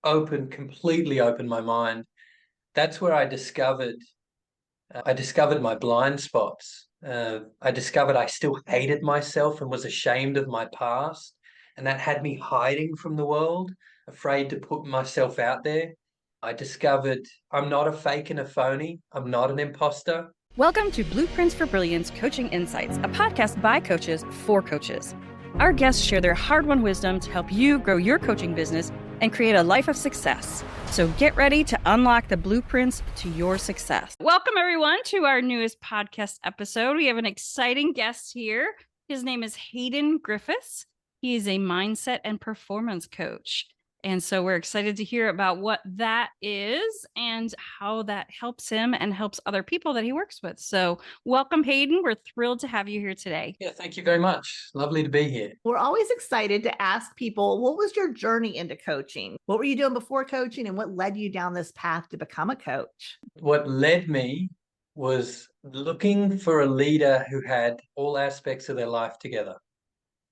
completely opened my mind. That's where I discovered my blind spots. I discovered I still hated myself and was ashamed of my past, and that had me hiding from the world, afraid to put myself out there. I discovered I'm not a fake and a phony. I'm not an imposter. Welcome to Blueprints for Brilliance Coaching Insights, a podcast by coaches for coaches. Our guests share their hard-won wisdom to help you grow your coaching business and create a life of success. So get ready to unlock the blueprints to your success. Welcome, everyone, to our newest podcast episode. We have an exciting guest here. His name is Haydn Griffiths. He is a mindset and performance coach. And so we're excited to hear about what that is and how that helps him and helps other people that he works with. So welcome, Haydn. We're thrilled to have you here today. Yeah, thank you very much. Lovely to be here. We're always excited to ask people, what was your journey into coaching? What were you doing before coaching, and what led you down this path to become a coach? What led me was looking for a leader who had all aspects of their life together.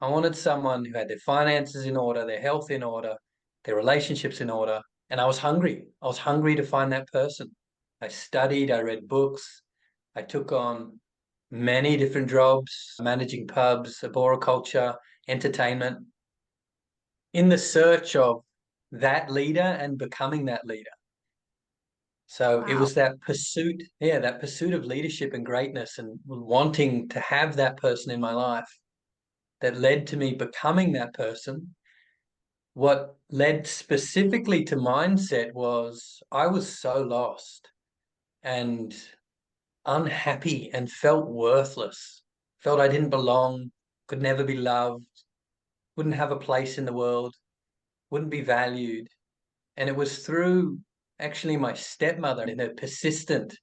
I wanted someone who had their finances in order, their health in order, their relationships in order. And I was hungry. I was hungry to find that person. I studied, I read books, I took on many different jobs, managing pubs, arboriculture, entertainment, in the search of that leader and becoming that leader. So It was that pursuit, that pursuit of leadership and greatness and wanting to have that person in my life that led to me becoming that person. What led specifically to mindset was I was so lost and unhappy and felt worthless, felt I didn't belong, could never be loved, wouldn't have a place in the world, wouldn't be valued. And it was through actually my stepmother and her persistent,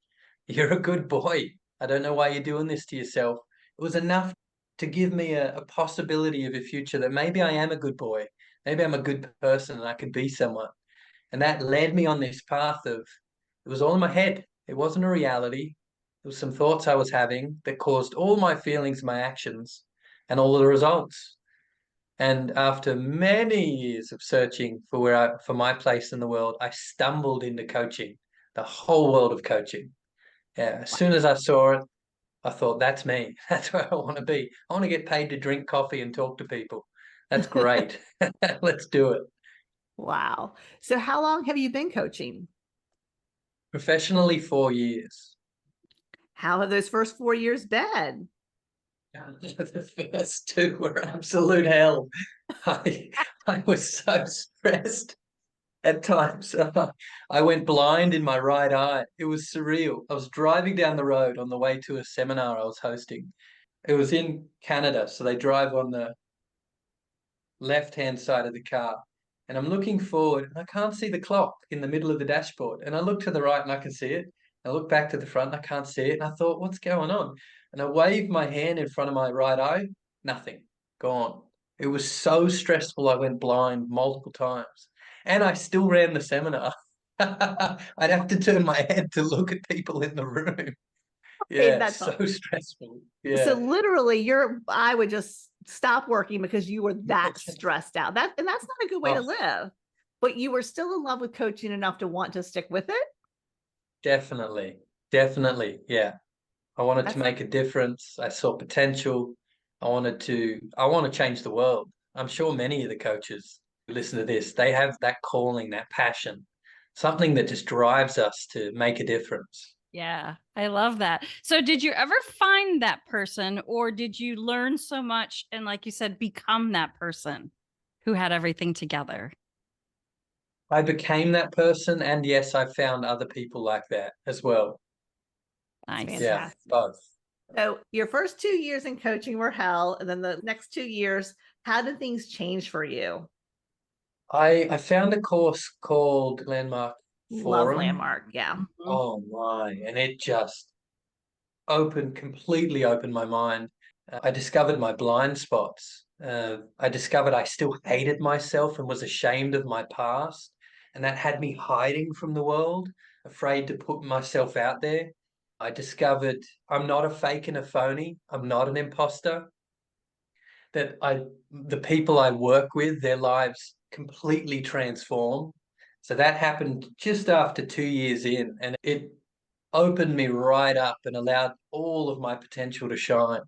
"You're a good boy. I don't know why you're doing this to yourself." It was enough to give me a possibility of a future that maybe I am a good boy. Maybe I'm a good person and I could be someone. And that led me on this path of, it was all in my head. It wasn't a reality. It was some thoughts I was having that caused all my feelings, my actions, and all the results. And after many years of searching for my place in the world, I stumbled into coaching, the whole world of coaching. Yeah, as soon as I saw it, I thought, that's me. That's where I want to be. I want to get paid to drink coffee and talk to people. That's great. Let's do it. Wow. So how long have you been coaching? Professionally, 4 years. How have those first 4 years been? The first two were absolute hell. I was so stressed at times. I went blind in my right eye. It was surreal. I was driving down the road on the way to a seminar I was hosting. It was in Canada, so they drive on the left-hand side of the car. And I'm looking forward, and I can't see the clock in the middle of the dashboard. And I look to the right, and I can see it. I look back to the front, and I can't see it. And I thought, what's going on? And I waved my hand in front of my right eye. Nothing. Gone. It was so stressful, I went blind multiple times. And I still ran the seminar. I'd have to turn my head to look at people in the room. Yeah, That's so stressful. So Yeah. literally your eye would just stop working because you were that stressed out. And that's not a good way to live. But you were still in love with coaching enough to want to stick with it? Definitely. Definitely. Yeah. I wanted to make a difference. I saw potential. I want to change the world. I'm sure many of the coaches who listen to this, they have that calling, that passion, something that just drives us to make a difference. Yeah, I love that. So did you ever find that person, or did you learn so much and, like you said, become that person who had everything together? I became that person, and yes, I found other people like that as well. Nice. Yeah, both. So your first 2 years in coaching were hell. And then the next 2 years, how did things change for you? I found a course called Landmark Love Forum. Landmark. Yeah. Oh my, and it just completely opened my mind. I discovered my blind spots. I discovered I still hated myself and was ashamed of my past. And that had me hiding from the world, afraid to put myself out there. I discovered I'm not a fake and a phony. I'm not an imposter. The people I work with, their lives completely transform. So that happened just after 2 years in, and it opened me right up and allowed all of my potential to shine.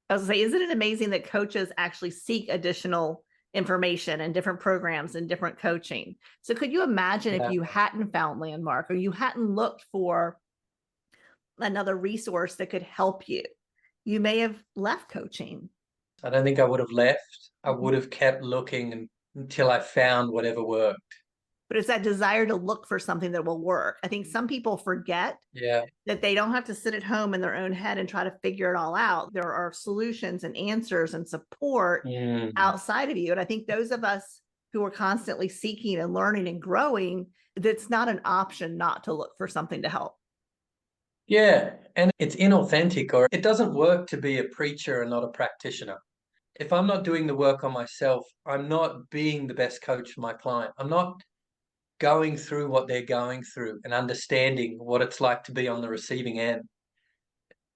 I was gonna say, isn't it amazing that coaches actually seek additional information and different programs and different coaching? So could you imagine if Yeah. you hadn't found Landmark or you hadn't looked for another resource that could help you, you may have left coaching. I don't think I would have left. I Mhm. would have kept looking until I found whatever worked. But it's that desire to look for something that will work. I think some people forget Yeah. that they don't have to sit at home in their own head and try to figure it all out. There are solutions and answers and support Mm. outside of you. And I think those of us who are constantly seeking and learning and growing, that's not an option not to look for something to help. Yeah. And it's inauthentic, or it doesn't work to be a preacher and not a practitioner. If I'm not doing the work on myself, I'm not being the best coach for my client. I'm not going through what they're going through and understanding what it's like to be on the receiving end.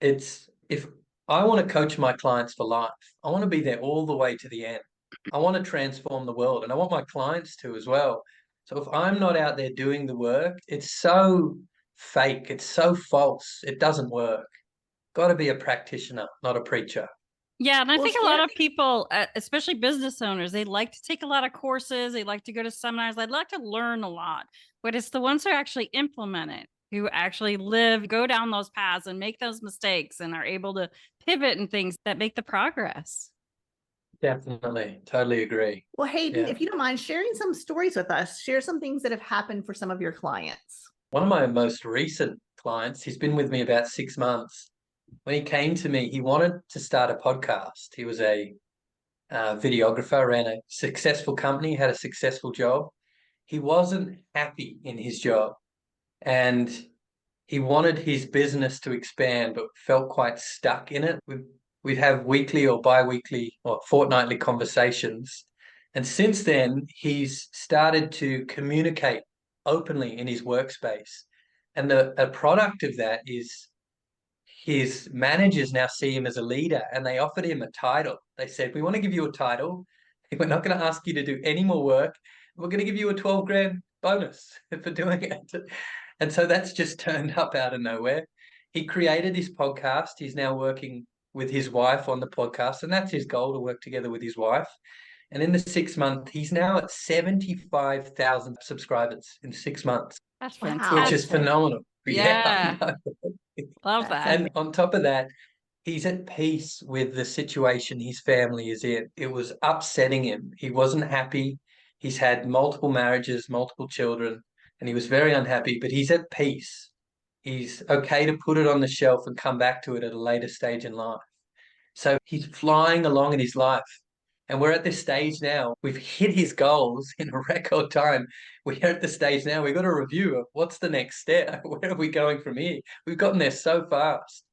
It's if I want to coach my clients for life, I want to be there all the way to the end. I want to transform the world, and I want my clients to as well. So if I'm not out there doing the work, it's so fake, it's so false, it doesn't work. Got to be a practitioner, not a preacher. Yeah, and I Well, think a lot share. of people, especially business owners, they like to take a lot of courses, they like to go to seminars, they'd like to learn a lot, but it's the ones who actually implement it, who actually live, go down those paths and make those mistakes and are able to pivot and things that make the progress. Definitely, totally agree. Well, Hayden, Yeah. if you don't mind sharing some stories with us, share some things that have happened for some of your clients. One of my most recent clients, he's been with me about 6 months. When he came to me, he wanted to start a podcast. He was a videographer, ran a successful company, had a successful job. He wasn't happy in his job, and he wanted his business to expand, but felt quite stuck in it. We'd have weekly or bi-weekly or fortnightly conversations. And since then, he's started to communicate openly in his workspace. And a product of that is his managers now see him as a leader, and they offered him a title. They said, "We want to give you a title. We're not going to ask you to do any more work. We're going to give you a 12 grand bonus for doing it." And so that's just turned up out of nowhere. He created his podcast. He's now working with his wife on the podcast, and that's his goal, to work together with his wife. And in the 6 month, he's now at 75,000 subscribers in 6 months, That's Wow. which is fantastic. phenomenal. Yeah. I know. Love that. And on top of that, he's at peace with the situation his family is in. It was upsetting him. He wasn't happy. He's had multiple marriages, multiple children, and he was very unhappy, but he's at peace. He's okay to put it on the shelf and come back to it at a later stage in life. So he's flying along in his life. And we're at this stage now. We've hit his goals in a record time. We're at the stage now. We've got a review of what's the next step. Where are we going from here? We've gotten there so fast.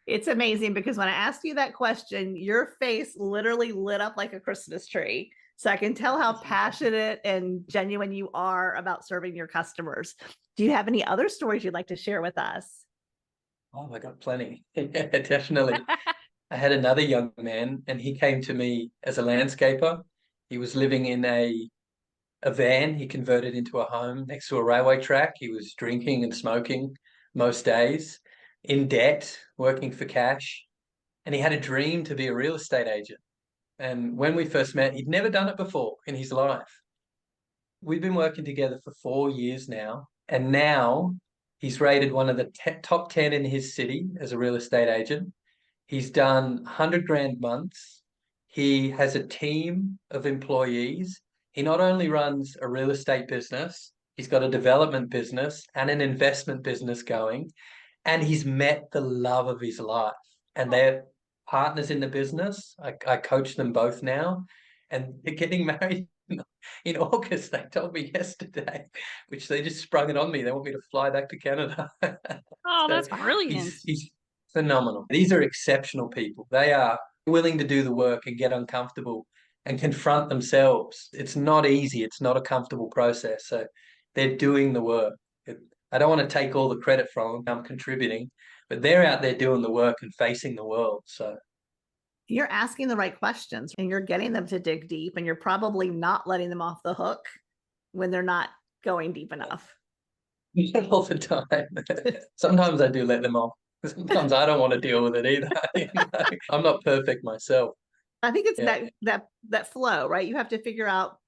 It's amazing because when I asked you that question, your face literally lit up like a Christmas tree. So I can tell how passionate and genuine you are about serving your customers. Do you have any other stories you'd like to share with us? Oh, I got plenty. Yeah, definitely. I had another young man, and he came to me as a landscaper. He was living in a van. He converted into a home next to a railway track. He was drinking and smoking most days, in debt, working for cash, and he had a dream to be a real estate agent. And when we first met, he'd never done it before in his life. We've been working together for 4 years now, and now he's rated one of the top 10 in his city as a real estate agent. He's done 100 grand months. He has a team of employees. He not only runs a real estate business, he's got a development business and an investment business going, and he's met the love of his life. And they're partners in the business. I coach them both now, and they're getting married in August. They told me yesterday, which they just sprung it on me. They want me to fly back to Canada. Oh, So that's brilliant. he's phenomenal. These are exceptional people. They are willing to do the work and get uncomfortable and confront themselves. It's not easy. It's not a comfortable process. So they're doing the work. I don't want to take all the credit from them. I'm contributing, but they're out there doing the work and facing the world. So You're asking the right questions and you're getting them to dig deep, and you're probably not letting them off the hook when they're not going deep enough. Not all the time. Sometimes I do let them off. Sometimes I don't want to deal with it either. I'm not perfect myself. I think it's that flow, right? You have to figure out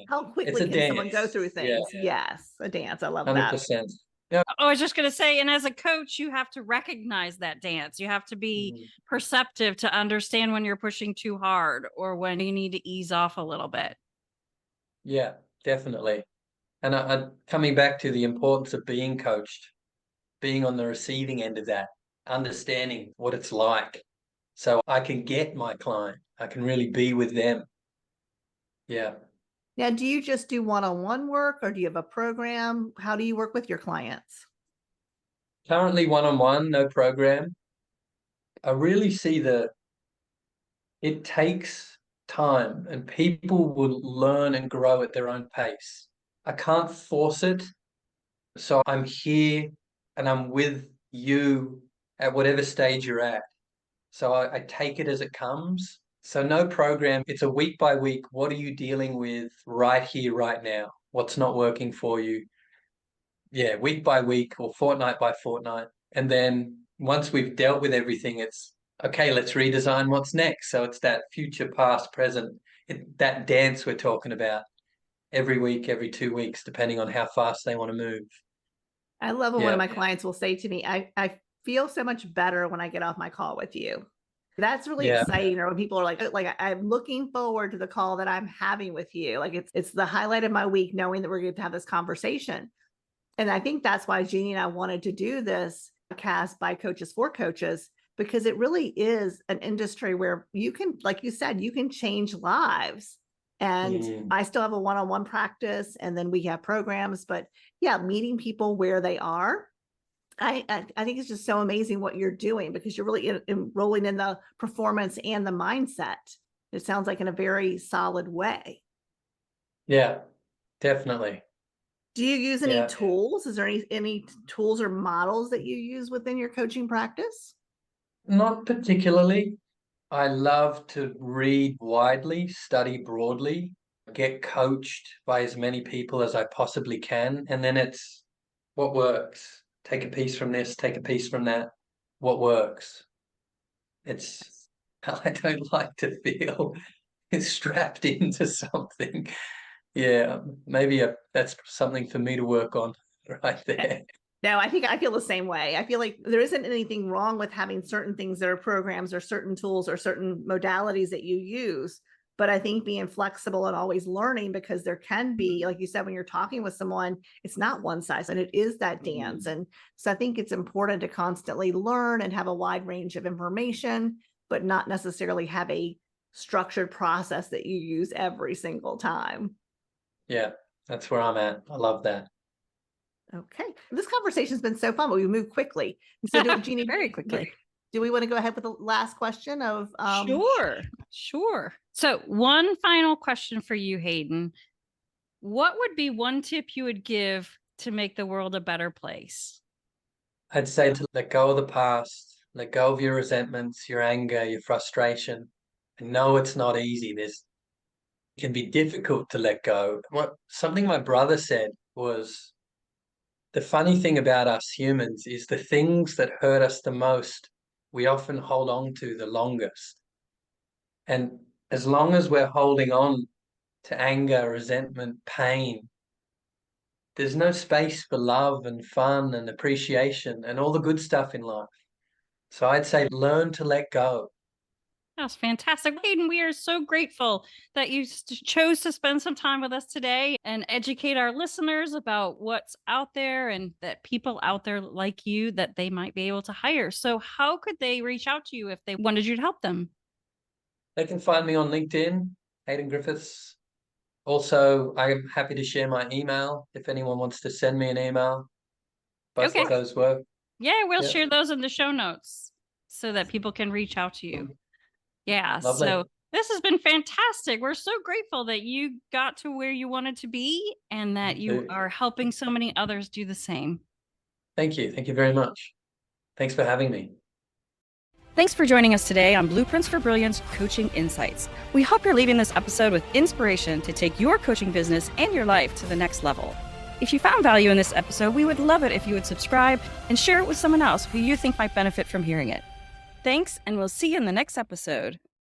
how quickly can someone go through things. Yes, a dance. I love 100%. that. Yeah. I was just going to say, and as a coach, you have to recognize that dance. You have to be perceptive to understand when you're pushing too hard or when you need to ease off a little bit. Yeah, definitely. And I coming back to the importance of being coached, being on the receiving end of that, understanding what it's like, so I can get my client. I can really be with them. Yeah. Now, do you just do one-on-one work, or do you have a program? How do you work with your clients? Currently one-on-one, no program. I really see it takes time, and people will learn and grow at their own pace. I can't force it. So I'm here and I'm with you at whatever stage you're at. So I take it as it comes. So no program. It's a week by week. What are you dealing with right here, right now? What's not working for you? Yeah, week by week or fortnight by fortnight. And then once we've dealt with everything, it's okay, let's redesign what's next. So it's that future, past, present, that dance we're talking about every week, every 2 weeks, depending on how fast they want to move. I love when one of my clients will say to me, I feel so much better when I get off my call with you. That's really exciting. Or when people are like, I'm looking forward to the call that I'm having with you. Like it's the highlight of my week, knowing that we're going to have this conversation. And I think that's why Jeanne and I wanted to do this podcast by coaches for coaches, because it really is an industry where you can, like you said, you can change lives. And I still have a one-on-one practice, and then we have programs, but meeting people where they are. I think it's just so amazing what you're doing, because you're really enrolling in the performance and the mindset. It sounds like in a very solid way. Yeah, definitely. Do you use any tools? Is there any tools or models that you use within your coaching practice? Not particularly. I love to read widely, study broadly, get coached by as many people as I possibly can. And then it's what works. Take a piece from this, take a piece from that. What works? I don't like to feel strapped into something. Yeah, maybe that's something for me to work on right there. No, I feel the same way. I feel like there isn't anything wrong with having certain things that are programs or certain tools or certain modalities that you use. But I think being flexible and always learning, because there can be, like you said, when you're talking with someone, it's not one size, and it is that dance. And so I think it's important to constantly learn and have a wide range of information, but not necessarily have a structured process that you use every single time. Yeah, that's where I'm at. I love that. Okay. This conversation's been so fun, but we move quickly. So Jeanne, very quickly. Do we want to go ahead with the last question of Sure. So one final question for you, Haydn. What would be one tip you would give to make the world a better place? I'd say to let go of the past, let go of your resentments, your anger, your frustration. And no, it's not easy. It can be difficult to let go. Something my brother said was, the funny thing about us humans is the things that hurt us the most, we often hold on to the longest. And as long as we're holding on to anger, resentment, pain, there's no space for love and fun and appreciation and all the good stuff in life. So I'd say learn to let go. That's fantastic. Haydn, we are so grateful that you chose to spend some time with us today and educate our listeners about what's out there, and that people out there like you that they might be able to hire. So how could they reach out to you if they wanted you to help them? They can find me on LinkedIn, Haydn Griffiths. Also, I'm happy to share my email if anyone wants to send me an email. Both of those work. Yeah, we'll share those in the show notes so that people can reach out to you. Yeah. Lovely. So this has been fantastic. We're so grateful that you got to where you wanted to be, and that you are helping so many others do the same. Thank you. Thank you very much. Thanks for having me. Thanks for joining us today on Blueprints for Brilliance Coaching Insights. We hope you're leaving this episode with inspiration to take your coaching business and your life to the next level. If you found value in this episode, we would love it if you would subscribe and share it with someone else who you think might benefit from hearing it. Thanks, and we'll see you in the next episode.